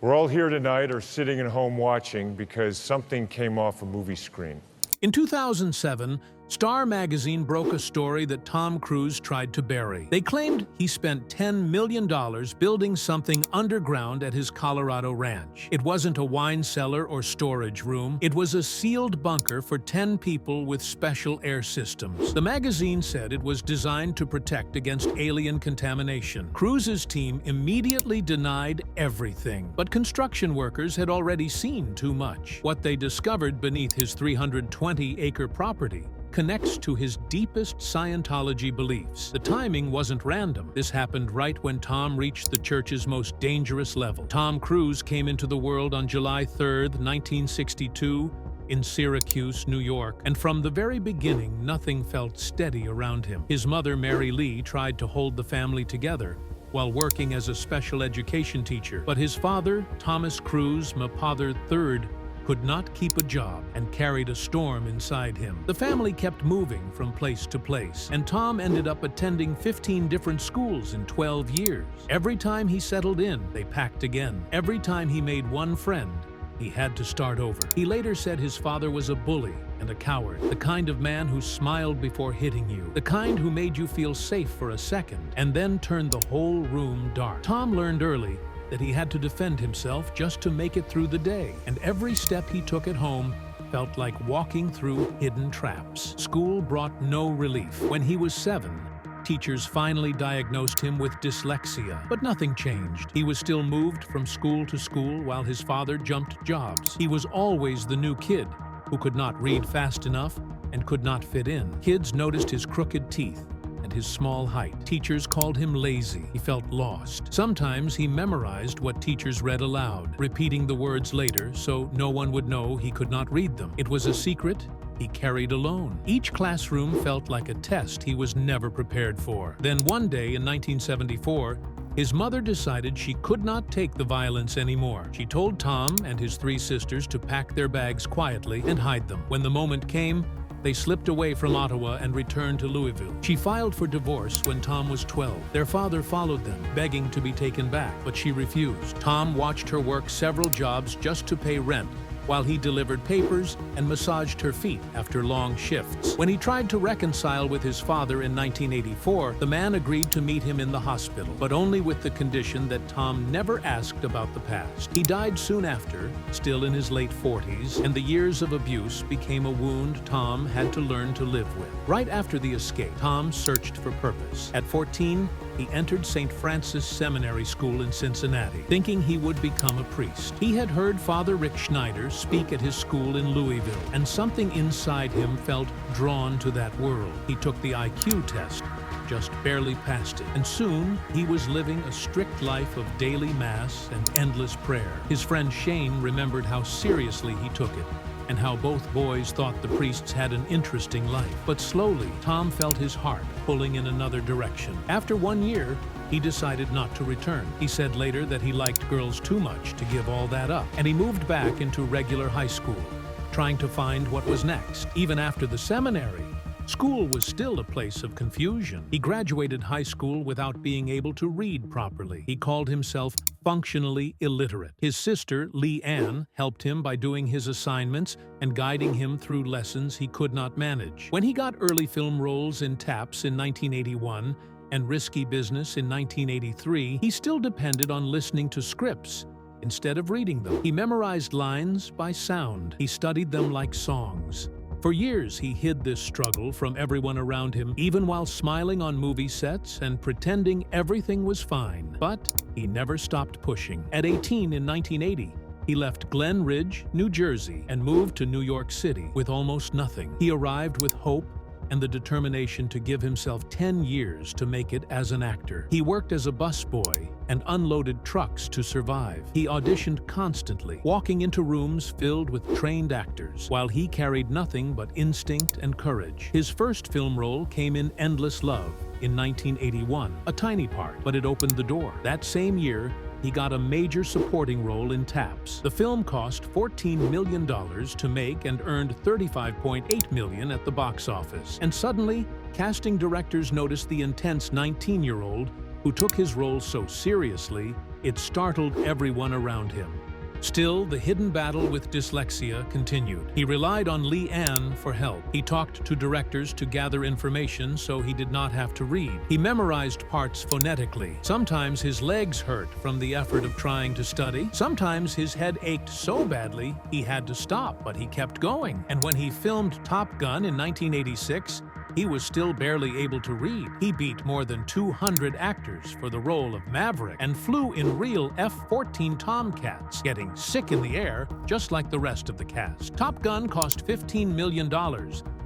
We're all here tonight or sitting at home watching because something came off a movie screen. In 2007, Star magazine broke a story that Tom Cruise tried to bury. They claimed he spent $10 million building something underground at his Colorado ranch. It wasn't a wine cellar or storage room. It was a sealed bunker for 10 people with special air systems. The magazine said it was designed to protect against alien contamination. Cruise's team immediately denied everything, but construction workers had already seen too much. What they discovered beneath his 320-acre property connects to his deepest Scientology beliefs. The timing wasn't random. This happened right when Tom reached the church's most dangerous level. Tom Cruise came into the world on July 3, 1962, in Syracuse, New York, and from the very beginning, nothing felt steady around him. His mother, Mary Lee, tried to hold the family together while working as a special education teacher, but his father, Thomas Cruise, Mapother III, could not keep a job and carried a storm inside him. The family kept moving from place to place, and Tom ended up attending 15 different schools in 12 years. Every time he settled in, they packed again. Every time he made one friend, he had to start over. He later said his father was a bully and a coward, the kind of man who smiled before hitting you, the kind who made you feel safe for a second and then turned the whole room dark. Tom learned early that he had to defend himself just to make it through the day, and every step he took at home felt like walking through hidden traps. School brought no relief. When he was 7, teachers finally diagnosed him with dyslexia, but nothing changed. He was still moved from school to school while his father jumped jobs. He was always the new kid who could not read fast enough and could not fit in. Kids noticed his crooked teeth and his small height. Teachers called him lazy. He felt lost. Sometimes he memorized what teachers read aloud, repeating the words later so no one would know he could not read them. It was a secret he carried alone. Each classroom felt like a test he was never prepared for. Then one day in 1974, his mother decided she could not take the violence anymore. She told Tom and his 3 sisters to pack their bags quietly and hide them. When the moment came, they slipped away from Ottawa and returned to Louisville. She filed for divorce when Tom was 12. Their father followed them, begging to be taken back, but she refused. Tom watched her work several jobs just to pay rent, while he delivered papers and massaged her feet after long shifts. When he tried to reconcile with his father in 1984, the man agreed to meet him in the hospital, but only with the condition that Tom never asked about the past. He died soon after, still in his late 40s, and the years of abuse became a wound Tom had to learn to live with. Right after the escape, Tom searched for purpose. At 14, he entered St. Francis Seminary School in Cincinnati, thinking he would become a priest. He had heard Father Rick Schneider speak at his school in Louisville, and something inside him felt drawn to that world. He took the IQ test, just barely passed it, and soon he was living a strict life of daily mass and endless prayer. His friend Shane remembered how seriously he took it, and how both boys thought the priests had an interesting life. But slowly, Tom felt his heart pulling in another direction. After 1 year, he decided not to return. He said later that he liked girls too much to give all that up, and he moved back into regular high school, trying to find what was next. Even after the seminary, school was still a place of confusion. He graduated high school without being able to read properly. He called himself functionally illiterate. His sister, Lee Ann, helped him by doing his assignments and guiding him through lessons he could not manage. When he got early film roles in Taps in 1981 and Risky Business in 1983, he still depended on listening to scripts instead of reading them. He memorized lines by sound. He studied them like songs. For years, he hid this struggle from everyone around him, even while smiling on movie sets and pretending everything was fine. But he never stopped pushing. At 18 in 1980, he left Glen Ridge, New Jersey, and moved to New York City with almost nothing. He arrived with hope and the determination to give himself 10 years to make it as an actor. He worked as a busboy and unloaded trucks to survive. He auditioned constantly, walking into rooms filled with trained actors, while he carried nothing but instinct and courage. His first film role came in Endless Love in 1981, a tiny part, but it opened the door. That same year, he got a major supporting role in Taps. The film cost $14 million to make and earned $35.8 million at the box office. And suddenly, casting directors noticed the intense 19-year-old who took his role so seriously It startled everyone around him. Still, the hidden battle with dyslexia continued. He relied on Lee Ann for help. He talked to directors to gather information so he did not have to read. He memorized parts phonetically. Sometimes his legs hurt from the effort of trying to study. Sometimes his head ached so badly he had to stop, but he kept going. And when he filmed Top Gun in 1986, he was still barely able to read. He beat more than 200 actors for the role of Maverick and flew in real F-14 Tomcats, getting sick in the air just like the rest of the cast. Top Gun cost $15 million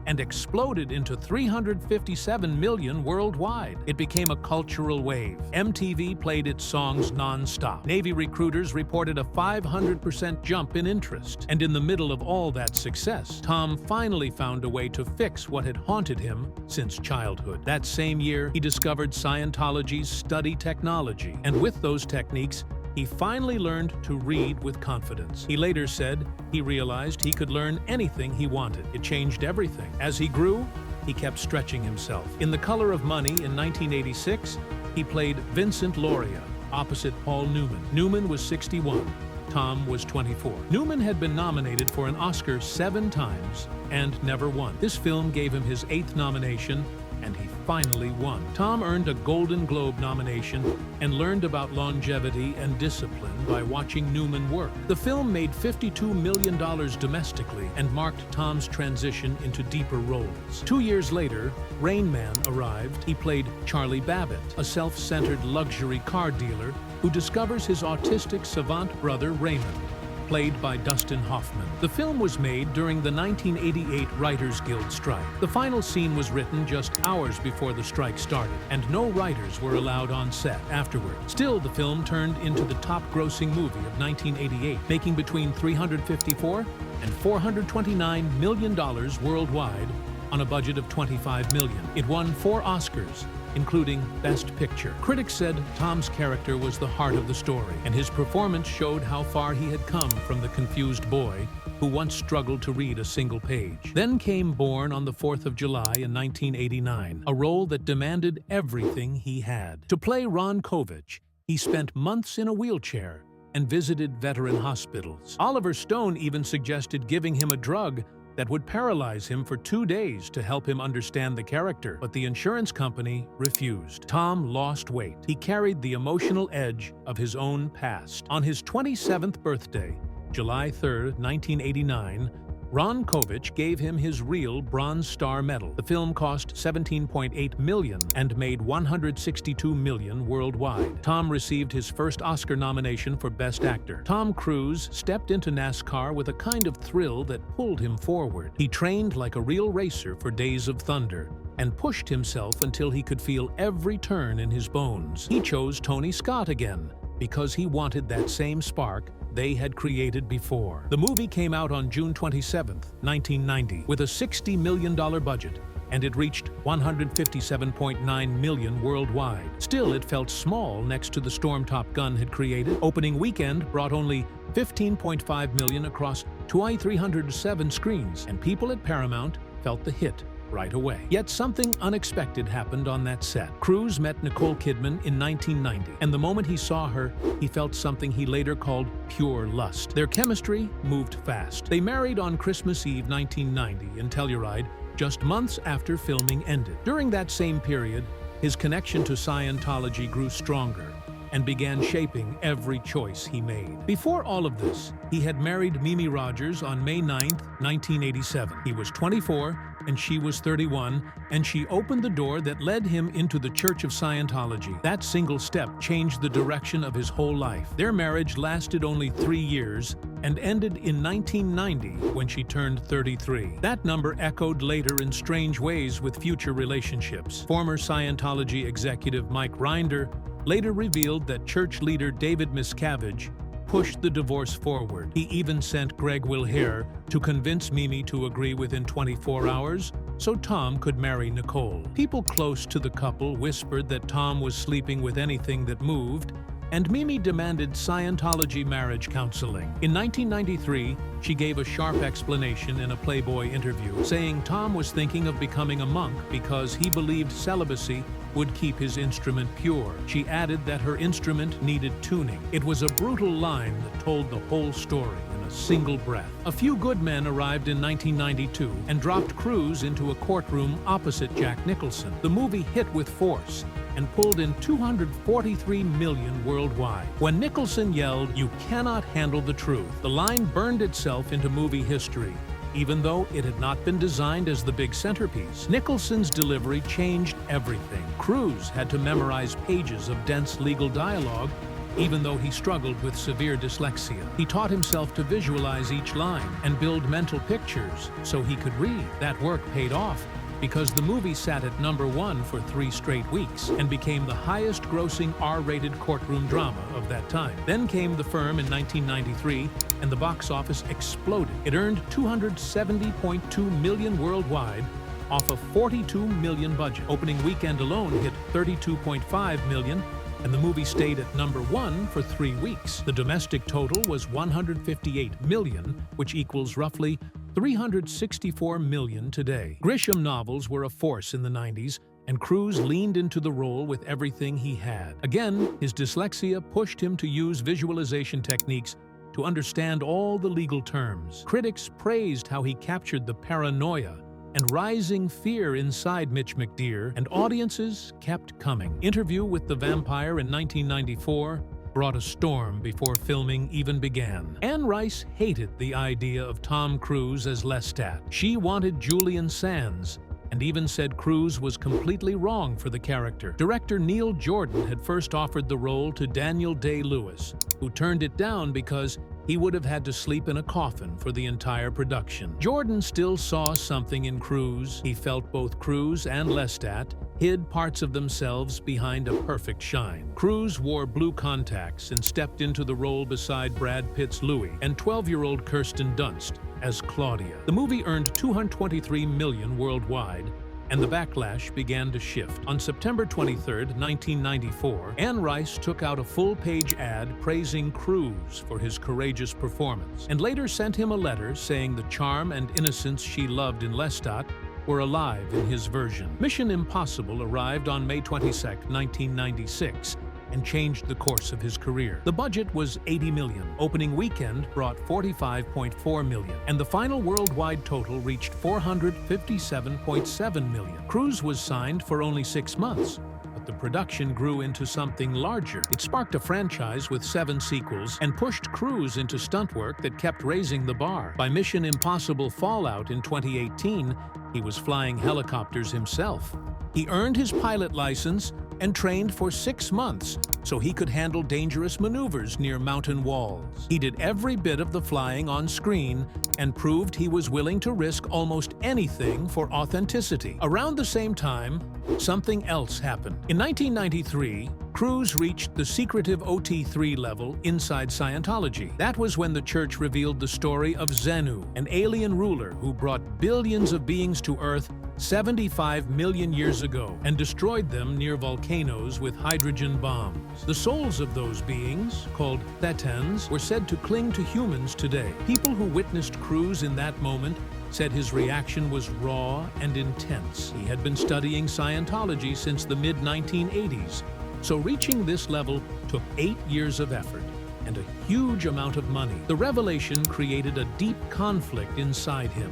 and exploded into $357 million worldwide. It became a cultural wave. MTV played its songs non-stop. Navy recruiters reported a 500% jump in interest. And in the middle of all that success, Tom finally found a way to fix what had haunted him since childhood. That same year, he discovered Scientology's study technology, and with those techniques, he finally learned to read with confidence. He later said he realized he could learn anything he wanted. It changed everything. As he grew, he kept stretching himself. In The Color of Money in 1986, he played Vincent Loria opposite Paul Newman. Newman was 61. Tom was 24. Newman had been nominated for an Oscar 7 times and never won. This film gave him his 8th nomination, and he finally won. Tom earned a Golden Globe nomination and learned about longevity and discipline by watching Newman work. The film made $52 million domestically and marked Tom's transition into deeper roles. 2 years later, Rain Man arrived. He played Charlie Babbitt, a self-centered luxury car dealer who discovers his autistic savant brother Raymond, played by Dustin Hoffman. The film was made during the 1988 Writers Guild strike. The final scene was written just hours before the strike started, and no writers were allowed on set afterward. Still, the film turned into the top-grossing movie of 1988, making between $354 and $429 million worldwide on a budget of $25 million. It won 4 Oscars, including Best Picture. Critics said Tom's character was the heart of the story, and his performance showed how far he had come from the confused boy who once struggled to read a single page. Then came Born on the 4th of July in 1989, a role that demanded everything he had. To play Ron Kovich, he spent months in a wheelchair and visited veteran hospitals. Oliver Stone even suggested giving him a drug that would paralyze him for 2 days to help him understand the character, but the insurance company refused. Tom lost weight. He carried the emotional edge of his own past. On his 27th birthday, July 3, 1989, Ron Kovich gave him his real Bronze Star Medal. The film cost $17.8 million and made $162 million worldwide. Tom received his first Oscar nomination for Best Actor. Tom Cruise stepped into NASCAR with a kind of thrill that pulled him forward. He trained like a real racer for Days of Thunder and pushed himself until he could feel every turn in his bones. He chose Tony Scott again because he wanted that same spark they had created before. The movie came out on June 27, 1990, with a $60 million budget, and it reached $157.9 million worldwide. Still, it felt small next to the storm Top Gun had created. Opening weekend brought only $15.5 million across 307 screens, and people at Paramount felt the hit right away. Yet something unexpected happened on that set. Cruise met Nicole Kidman in 1990, and the moment he saw her, he felt something he later called pure lust. Their chemistry moved fast. They married on Christmas Eve 1990 in Telluride, just months after filming ended. During that same period, his connection to Scientology grew stronger and began shaping every choice he made. Before all of this, he had married Mimi Rogers on May 9, 1987. He was 24 and she was 31, and she opened the door that led him into the Church of Scientology. That single step changed the direction of his whole life. Their marriage lasted only 3 years and ended in 1990 when she turned 33. That number echoed later in strange ways with future relationships. Former Scientology executive Mike Rinder later revealed that church leader David Miscavige pushed the divorce forward. He even sent Greg Wilhare to convince Mimi to agree within 24 hours so Tom could marry Nicole. People close to the couple whispered that Tom was sleeping with anything that moved, And Mimi demanded Scientology marriage counseling. In 1993, she gave a sharp explanation in a Playboy interview, saying Tom was thinking of becoming a monk because he believed celibacy would keep his instrument pure. She added that her instrument needed tuning. It was a brutal line that told the whole story in a single breath. A Few Good Men arrived in 1992 and dropped Cruise into a courtroom opposite Jack Nicholson. The movie hit with force and pulled in $243 million worldwide. When Nicholson yelled, "You cannot handle the truth," the line burned itself into movie history. Even though it had not been designed as the big centerpiece, Nicholson's delivery changed everything. Cruise had to memorize pages of dense legal dialogue, even though he struggled with severe dyslexia. He taught himself to visualize each line and build mental pictures so he could read. That work paid off, because the movie sat at #1 for 3 straight weeks and became the highest-grossing R-rated courtroom drama of that time. Then came The Firm in 1993, and the box office exploded. It earned $270.2 million worldwide off a $42 million budget. Opening weekend alone hit $32.5 million, and the movie stayed at #1 for 3 weeks. The domestic total was $158 million, which equals roughly $364 million today. Grisham novels were a force in the 90s, and Cruise leaned into the role with everything he had. Again, his dyslexia pushed him to use visualization techniques to understand all the legal terms. Critics praised how he captured the paranoia and rising fear inside Mitch McDear, and audiences kept coming. Interview with the Vampire in 1994 brought a storm before filming even began. Anne Rice hated the idea of Tom Cruise as Lestat. She wanted Julian Sands, and even said Cruise was completely wrong for the character. Director Neil Jordan had first offered the role to Daniel Day-Lewis, who turned it down because he would have had to sleep in a coffin for the entire production. Jordan still saw something in Cruise. He felt both Cruise and Lestat hid parts of themselves behind a perfect shine. Cruise wore blue contacts and stepped into the role beside Brad Pitt's Louis and 12-year-old Kirsten Dunst as Claudia. The movie earned $223 million worldwide, and the backlash began to shift. On September 23, 1994, Anne Rice took out a full-page ad praising Cruise for his courageous performance, and later sent him a letter saying the charm and innocence she loved in Lestat were alive in his version. Mission Impossible arrived on May 22, 1996, and changed the course of his career. The budget was $80 million. Opening weekend brought $45.4 million, and the final worldwide total reached $457.7 million. Cruise was signed for only 6 months, but the production grew into something larger. It sparked a franchise with 7 sequels and pushed Cruise into stunt work that kept raising the bar. By Mission Impossible Fallout in 2018, he was flying helicopters himself. He earned his pilot license and trained for 6 months so he could handle dangerous maneuvers near mountain walls. He did every bit of the flying on screen and proved he was willing to risk almost anything for authenticity. Around the same time, something else happened. In 1993, Cruise reached the secretive OT3 level inside Scientology. That was when the church revealed the story of Xenu, an alien ruler who brought billions of beings to Earth 75 million years ago and destroyed them near volcanoes with hydrogen bombs. The souls of those beings, called Thetans, were said to cling to humans today. People who witnessed Cruise in that moment said his reaction was raw and intense. He had been studying Scientology since the mid-1980s, so reaching this level took 8 years of effort and a huge amount of money. The revelation created a deep conflict inside him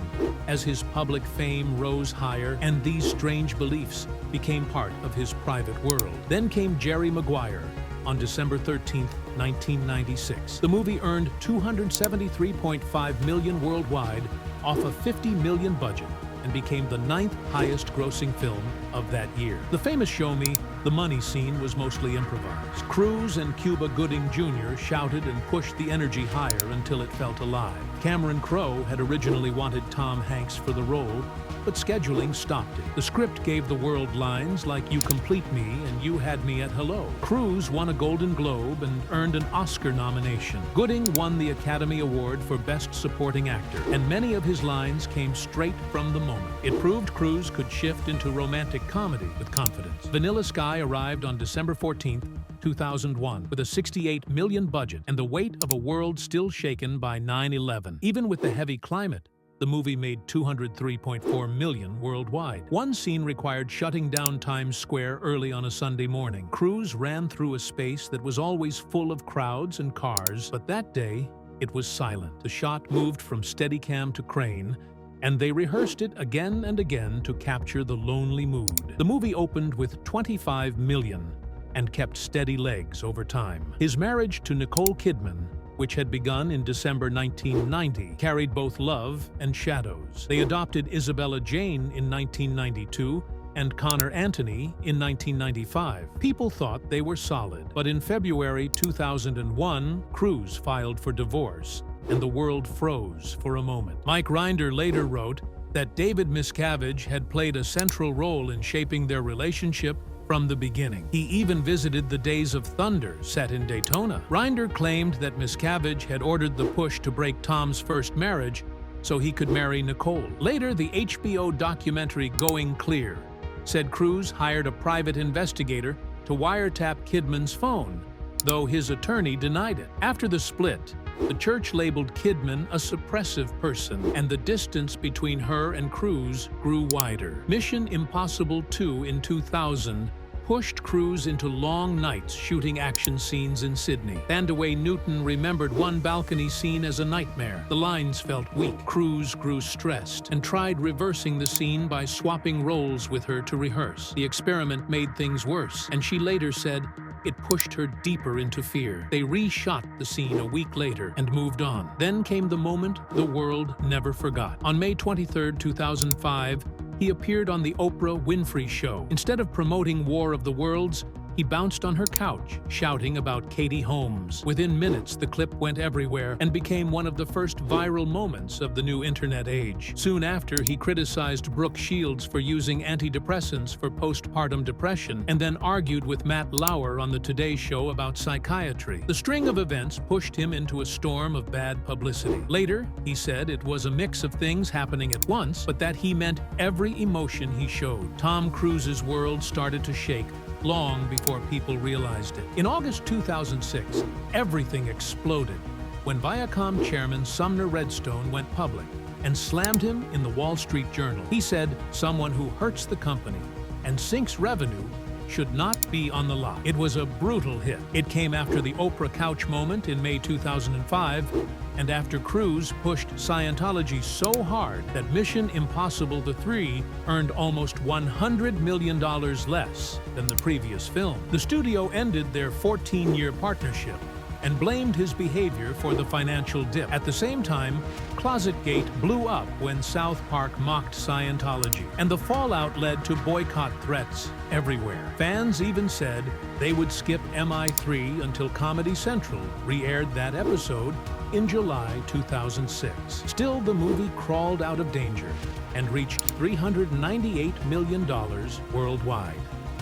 as his public fame rose higher and these strange beliefs became part of his private world. Then came Jerry Maguire on December 13, 1996. The movie earned $273.5 million worldwide off a $50 million budget and became the 9th highest grossing film of that year. The famous Show Me the Money scene was mostly improvised. Cruise and Cuba Gooding Jr. shouted and pushed the energy higher until it felt alive. Cameron Crowe had originally wanted Tom Hanks for the role, but scheduling stopped it. The script gave the world lines like "You complete me" and "You had me at hello." Cruise won a Golden Globe and earned an Oscar nomination. Gooding won the Academy Award for Best Supporting Actor, and many of his lines came straight from the moment. It proved Cruise could shift into romantic comedy with confidence. Vanilla Sky arrived on December 14, 2001, with a $68 million budget and the weight of a world still shaken by 9/11. Even with the heavy climate, the movie made $203.4 million worldwide. One scene required shutting down Times Square early on a Sunday morning. Cruise ran through a space that was always full of crowds and cars, but that day, it was silent. The shot moved from Steadicam to crane, and they rehearsed it again and again to capture the lonely mood. The movie opened with $25 million and kept steady legs over time. His marriage to Nicole Kidman, which had begun in December 1990, carried both love and shadows. They adopted Isabella Jane in 1992 and Connor Anthony in 1995. People thought they were solid, but in February 2001, Cruise filed for divorce, and the world froze for a moment. Mike Rinder later wrote that David Miscavige had played a central role in shaping their relationship from the beginning. He even visited the Days of Thunder set in Daytona. Rinder claimed that Miscavige had ordered the push to break Tom's first marriage so he could marry Nicole. Later, the HBO documentary Going Clear said Cruise hired a private investigator to wiretap Kidman's phone, though his attorney denied it. After the split, the church labeled Kidman a suppressive person, and the distance between her and Cruise grew wider. Mission Impossible 2 in 2000 pushed Cruise into long nights shooting action scenes in Sydney. Thandaway Newton remembered one balcony scene as a nightmare. The lines felt weak. Cruise grew stressed and tried reversing the scene by swapping roles with her to rehearse. The experiment made things worse, and she later said, it pushed her deeper into fear. They reshot the scene a week later and moved on. Then came the moment the world never forgot. On May 23, 2005, he appeared on the Oprah Winfrey Show. Instead of promoting War of the Worlds, he bounced on her couch, shouting about Katie Holmes. Within minutes, the clip went everywhere and became one of the first viral moments of the new internet age. Soon after, he criticized Brooke Shields for using antidepressants for postpartum depression, and then argued with Matt Lauer on the Today Show about psychiatry. The string of events pushed him into a storm of bad publicity. Later, he said it was a mix of things happening at once, but that he meant every emotion he showed. Tom Cruise's world started to shake long before people realized it. In August 2006, everything exploded when Viacom chairman Sumner Redstone went public and slammed him in the Wall Street Journal. He said, someone who hurts the company and sinks revenue should not be on the lot. It was a brutal hit. It came after the Oprah couch moment in May 2005, and after Cruise pushed Scientology so hard that Mission Impossible 3 earned almost $100 million less than the previous film. The studio ended their 14-year partnership and blamed his behavior for the financial dip. At the same time, ClosetGate blew up when South Park mocked Scientology, and the fallout led to boycott threats everywhere. Fans even said they would skip MI3 until Comedy Central re-aired that episode in July 2006. Still, the movie crawled out of danger and reached $398 million worldwide.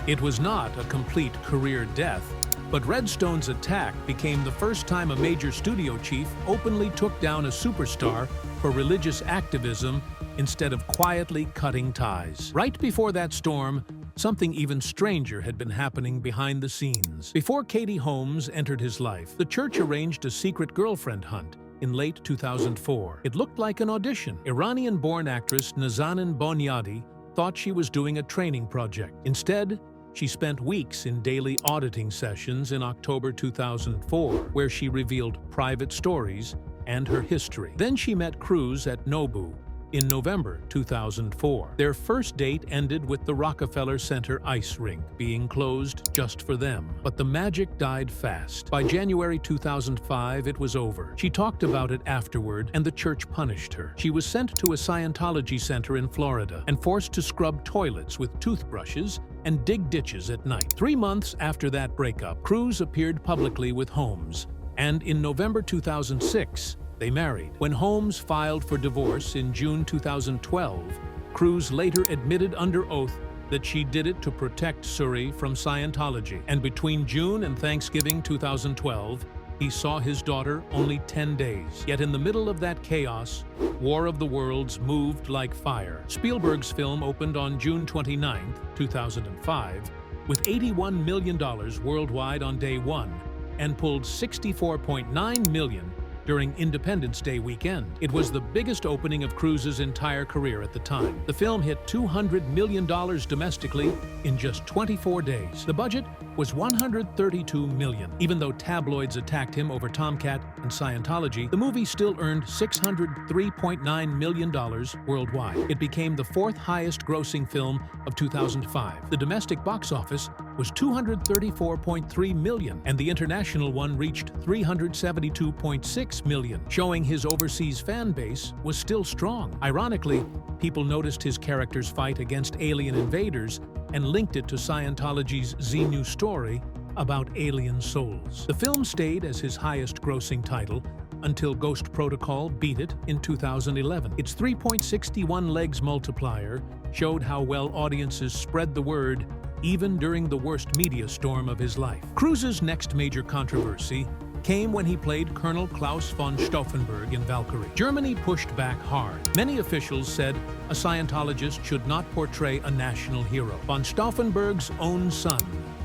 It was not a complete career death, but Redstone's attack became the first time a major studio chief openly took down a superstar for religious activism instead of quietly cutting ties. Right before that storm, something even stranger had been happening behind the scenes. Before Katie Holmes entered his life, the church arranged a secret girlfriend hunt in late 2004. It looked like an audition. Iranian-born actress Nazanin Bonyadi thought she was doing a training project. Instead, she spent weeks in daily auditing sessions in October 2004, where she revealed private stories and her history. Then she met Cruise at Nobu in November 2004. Their first date ended with the Rockefeller Center ice rink being closed just for them. But the magic died fast. By January 2005, it was over. She talked about it afterward, and the church punished her. She was sent to a Scientology center in Florida and forced to scrub toilets with toothbrushes and dig ditches at night. 3 months after that breakup, Cruise appeared publicly with Holmes, and in November 2006, they married. When Holmes filed for divorce in June 2012, Cruise later admitted under oath that she did it to protect Suri from Scientology. And between June and Thanksgiving 2012, he saw his daughter only 10 days. Yet in the middle of that chaos, War of the Worlds moved like fire. Spielberg's film opened on June 29, 2005, with $81 million worldwide on day one and pulled $64.9 million during Independence Day weekend. It was the biggest opening of Cruise's entire career at the time. The film hit $200 million domestically in just 24 days. The budget was $132 million. Even though tabloids attacked him over Tomcat and Scientology, the movie still earned $603.9 million worldwide. It became the fourth highest grossing film of 2005. The domestic box office was $234.3 million, and the international one reached $372.6 million, showing his overseas fan base was still strong. Ironically, people noticed his character's fight against alien invaders and linked it to Scientology's Xenu story about alien souls. The film stayed as his highest-grossing title until Ghost Protocol beat it in 2011. Its 3.61 legs multiplier showed how well audiences spread the word even during the worst media storm of his life. Cruise's next major controversy came when he played Colonel Klaus von Stauffenberg in Valkyrie. Germany pushed back hard. Many officials said a Scientologist should not portray a national hero. Von Stauffenberg's own son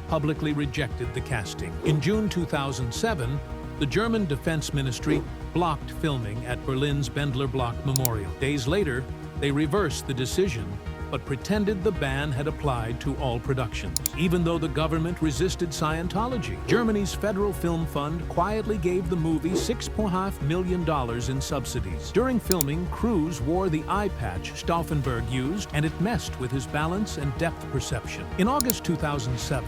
publicly rejected the casting. In June 2007, the German Defense Ministry blocked filming at Berlin's Bendler Block Memorial. Days later, they reversed the decision, but pretended the ban had applied to all productions. Even though the government resisted Scientology, Germany's Federal Film Fund quietly gave the movie $6.5 million in subsidies. During filming, Cruise wore the eye patch Stauffenberg used, and it messed with his balance and depth perception. In August 2007,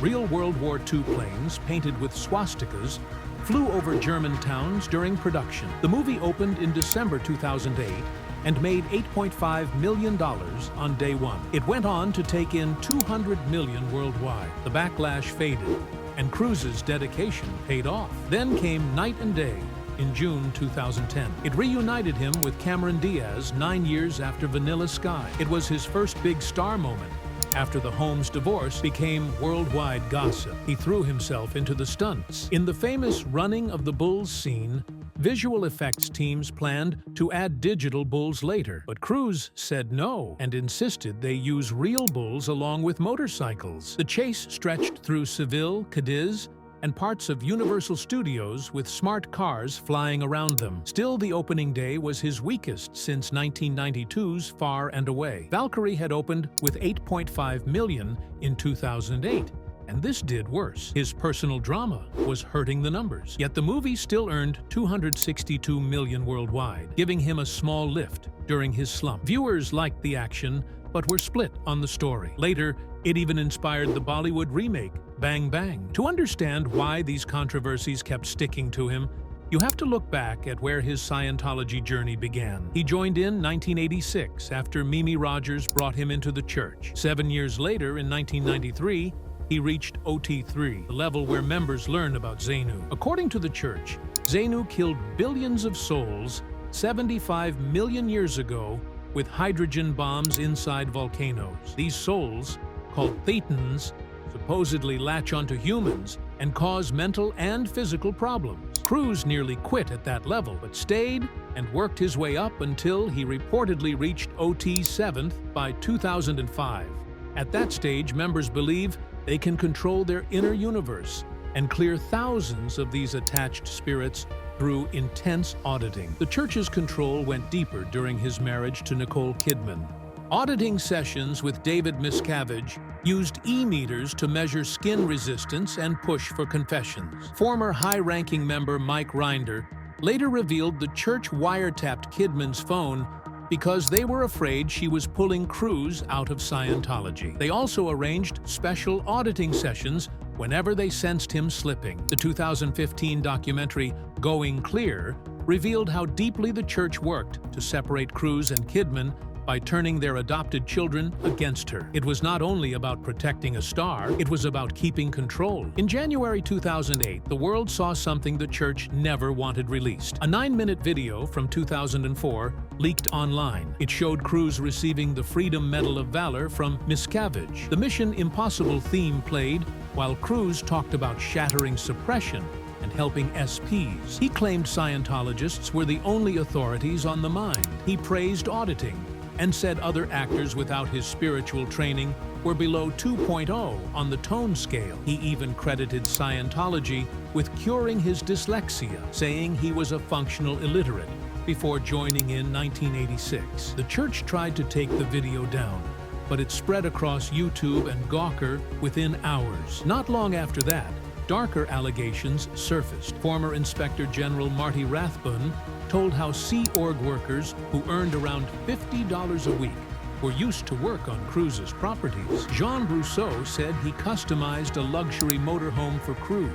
real World War II planes painted with swastikas flew over German towns during production. The movie opened in December 2008 and made $8.5 million on day one. It went on to take in $200 million worldwide. The backlash faded, and Cruise's dedication paid off. Then came Night and Day in June 2010. It reunited him with Cameron Diaz 9 years after Vanilla Sky. It was his first big star moment after the Holmes divorce became worldwide gossip. He threw himself into the stunts. In the famous Running of the Bulls scene, visual effects teams planned to add digital bulls later, but Cruise said no and insisted they use real bulls along with motorcycles. The chase stretched through Seville, Cadiz, and parts of Universal Studios with smart cars flying around them. Still, the opening day was his weakest since 1992's Far and Away. Valkyrie had opened with $8.5 million in 2008. And this did worse. His personal drama was hurting the numbers. Yet the movie still earned $262 million worldwide, giving him a small lift during his slump. Viewers liked the action, but were split on the story. Later, it even inspired the Bollywood remake, Bang Bang. To understand why these controversies kept sticking to him, you have to look back at where his Scientology journey began. He joined in 1986 after Mimi Rogers brought him into the church. 7 years later, in 1993, he reached OT3, the level where members learn about Xenu. According to the church, Xenu killed billions of souls 75 million years ago with hydrogen bombs inside volcanoes. These souls, called thetans, supposedly latch onto humans and cause mental and physical problems. Cruise nearly quit at that level, but stayed and worked his way up until he reportedly reached OT 7th by 2005. At that stage, members believe they can control their inner universe and clear thousands of these attached spirits through intense auditing. The church's control went deeper during his marriage to Nicole Kidman. Auditing sessions with David Miscavige used e-meters to measure skin resistance and push for confessions. Former high-ranking member Mike Rinder later revealed the church wiretapped Kidman's phone because they were afraid she was pulling Cruise out of Scientology. They also arranged special auditing sessions whenever they sensed him slipping. The 2015 documentary Going Clear revealed how deeply the church worked to separate Cruise and Kidman by turning their adopted children against her. It was not only about protecting a star, it was about keeping control. In January 2008, the world saw something the church never wanted released. A 9-minute video from 2004 leaked online. It showed Cruise receiving the Freedom Medal of Valor from Miscavige. The Mission Impossible theme played while Cruise talked about shattering suppression and helping SPs. He claimed Scientologists were the only authorities on the mind. He praised auditing and said other actors without his spiritual training were below 2.0 on the tone scale. He even credited Scientology with curing his dyslexia, saying he was a functional illiterate before joining in 1986. The church tried to take the video down, but it spread across YouTube and Gawker within hours. Not long after that, darker allegations surfaced. Former Inspector General Marty Rathbun told how Sea Org workers who earned around $50 a week were used to work on Cruz's properties. Jean Brousseau said he customized a luxury motorhome for Cruz,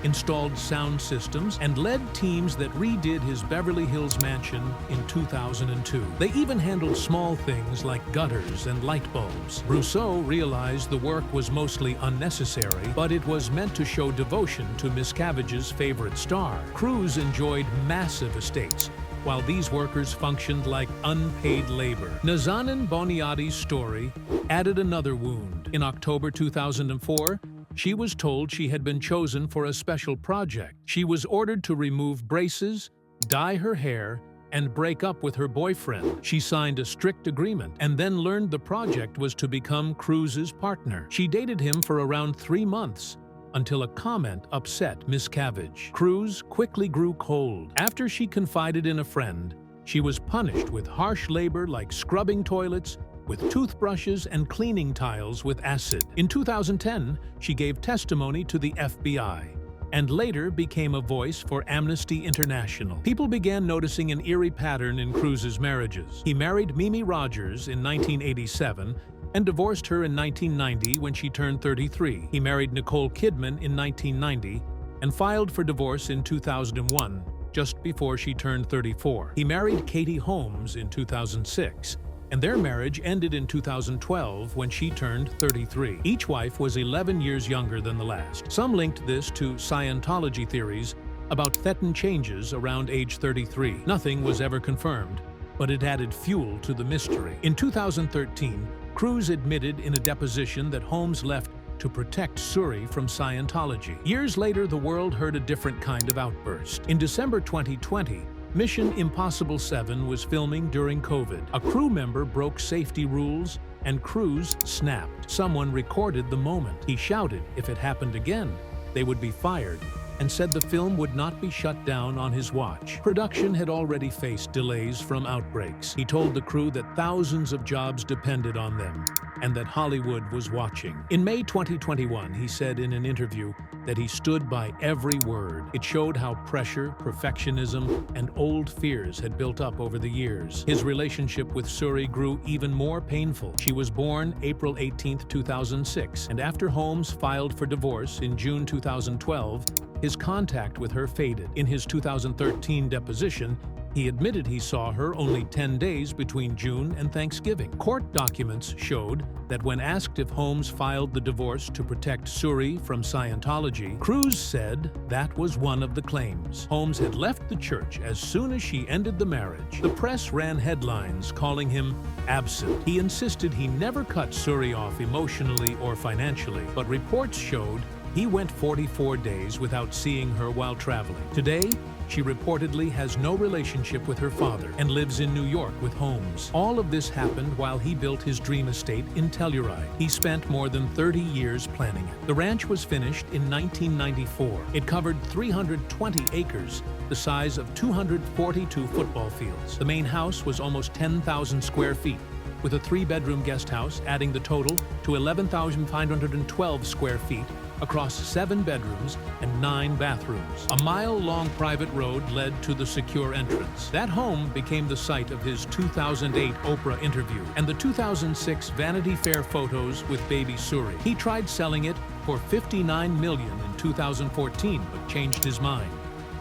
installed sound systems, and led teams that redid his Beverly Hills mansion in 2002. They even handled small things like gutters and light bulbs. Brousseau realized the work was mostly unnecessary, but it was meant to show devotion to Miscavige's favorite star. Cruz enjoyed massive estates, while these workers functioned like unpaid labor. Nazanin Boniati's story added another wound. In October 2004, she was told she had been chosen for a special project. She was ordered to remove braces, dye her hair, and break up with her boyfriend. She signed a strict agreement and then learned the project was to become Cruz's partner. She dated him for around 3 months, until a comment upset Miscavige. Cruz quickly grew cold. After she confided in a friend, she was punished with harsh labor like scrubbing toilets with toothbrushes and cleaning tiles with acid. In 2010, she gave testimony to the FBI and later became a voice for Amnesty International. People began noticing an eerie pattern in Cruz's marriages. He married Mimi Rogers in 1987 and divorced her in 1990 when she turned 33. He married Nicole Kidman in 1990 and filed for divorce in 2001, just before she turned 34. He married Katie Holmes in 2006, and their marriage ended in 2012 when she turned 33. Each wife was 11 years younger than the last. Some linked this to Scientology theories about Thetan changes around age 33. Nothing was ever confirmed, but it added fuel to the mystery. In 2013, Cruz admitted in a deposition that Holmes left to protect Suri from Scientology. Years later, the world heard a different kind of outburst. In December 2020, Mission Impossible 7 was filming during COVID. A crew member broke safety rules, and Cruz snapped. Someone recorded the moment. He shouted if it happened again, they would be fired, and said the film would not be shut down on his watch. Production had already faced delays from outbreaks. He told the crew that thousands of jobs depended on them and that Hollywood was watching. In May 2021, he said in an interview that he stood by every word. It showed how pressure, perfectionism, and old fears had built up over the years. His relationship with Suri grew even more painful. She was born April 18, 2006, and after Holmes filed for divorce in June 2012, his contact with her faded. In his 2013 deposition, he admitted he saw her only 10 days between June and Thanksgiving. Court documents showed that when asked if Holmes filed the divorce to protect Suri from Scientology, Cruz said that was one of the claims. Holmes had left the church as soon as she ended the marriage. The press ran headlines calling him absent. He insisted he never cut Suri off emotionally or financially, but reports showed he went 44 days without seeing her while traveling. Today, she reportedly has no relationship with her father and lives in New York with Holmes. All of this happened while he built his dream estate in Telluride. He spent more than 30 years planning it. The ranch was finished in 1994. It covered 320 acres, the size of 242 football fields. The main house was almost 10,000 square feet, with a 3-bedroom guest house adding the total to 11,512 square feet across 7 bedrooms and 9 bathrooms. A mile-long private road led to the secure entrance. That home became the site of his 2008 Oprah interview and the 2006 Vanity Fair photos with baby Suri. He tried selling it for $59 million in 2014, but changed his mind.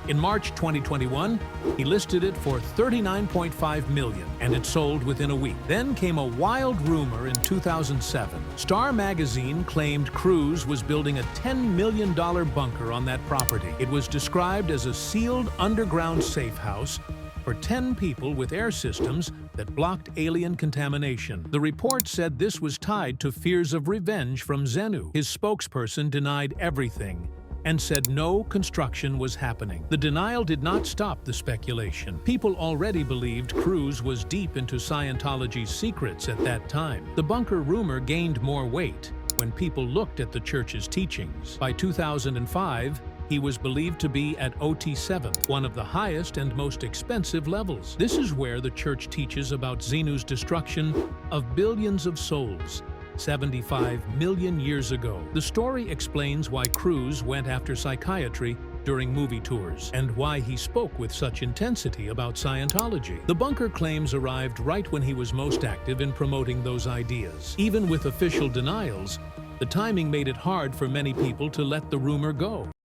In March 2021, he listed it for $39.5 million, and it sold within a week. Then came a wild rumor in 2007. Star magazine claimed Cruz was building a $10 million bunker on that property. It was described as a sealed underground safe house for 10 people with air systems that blocked alien contamination. The report said this was tied to fears of revenge from Xenu. His spokesperson denied everything and said no construction was happening. The denial did not stop the speculation. People already believed Cruise was deep into Scientology's secrets at that time. The bunker rumor gained more weight when people looked at the church's teachings. By 2005, he was believed to be at OT7, one of the highest and most expensive levels. This is where the church teaches about Xenu's destruction of billions of souls 75 million years ago. The story explains why Cruise went after psychiatry during movie tours and why he spoke with such intensity about Scientology. The bunker claims arrived right when he was most active in promoting those ideas. Even with official denials, the timing made it hard for many people to let the rumor go.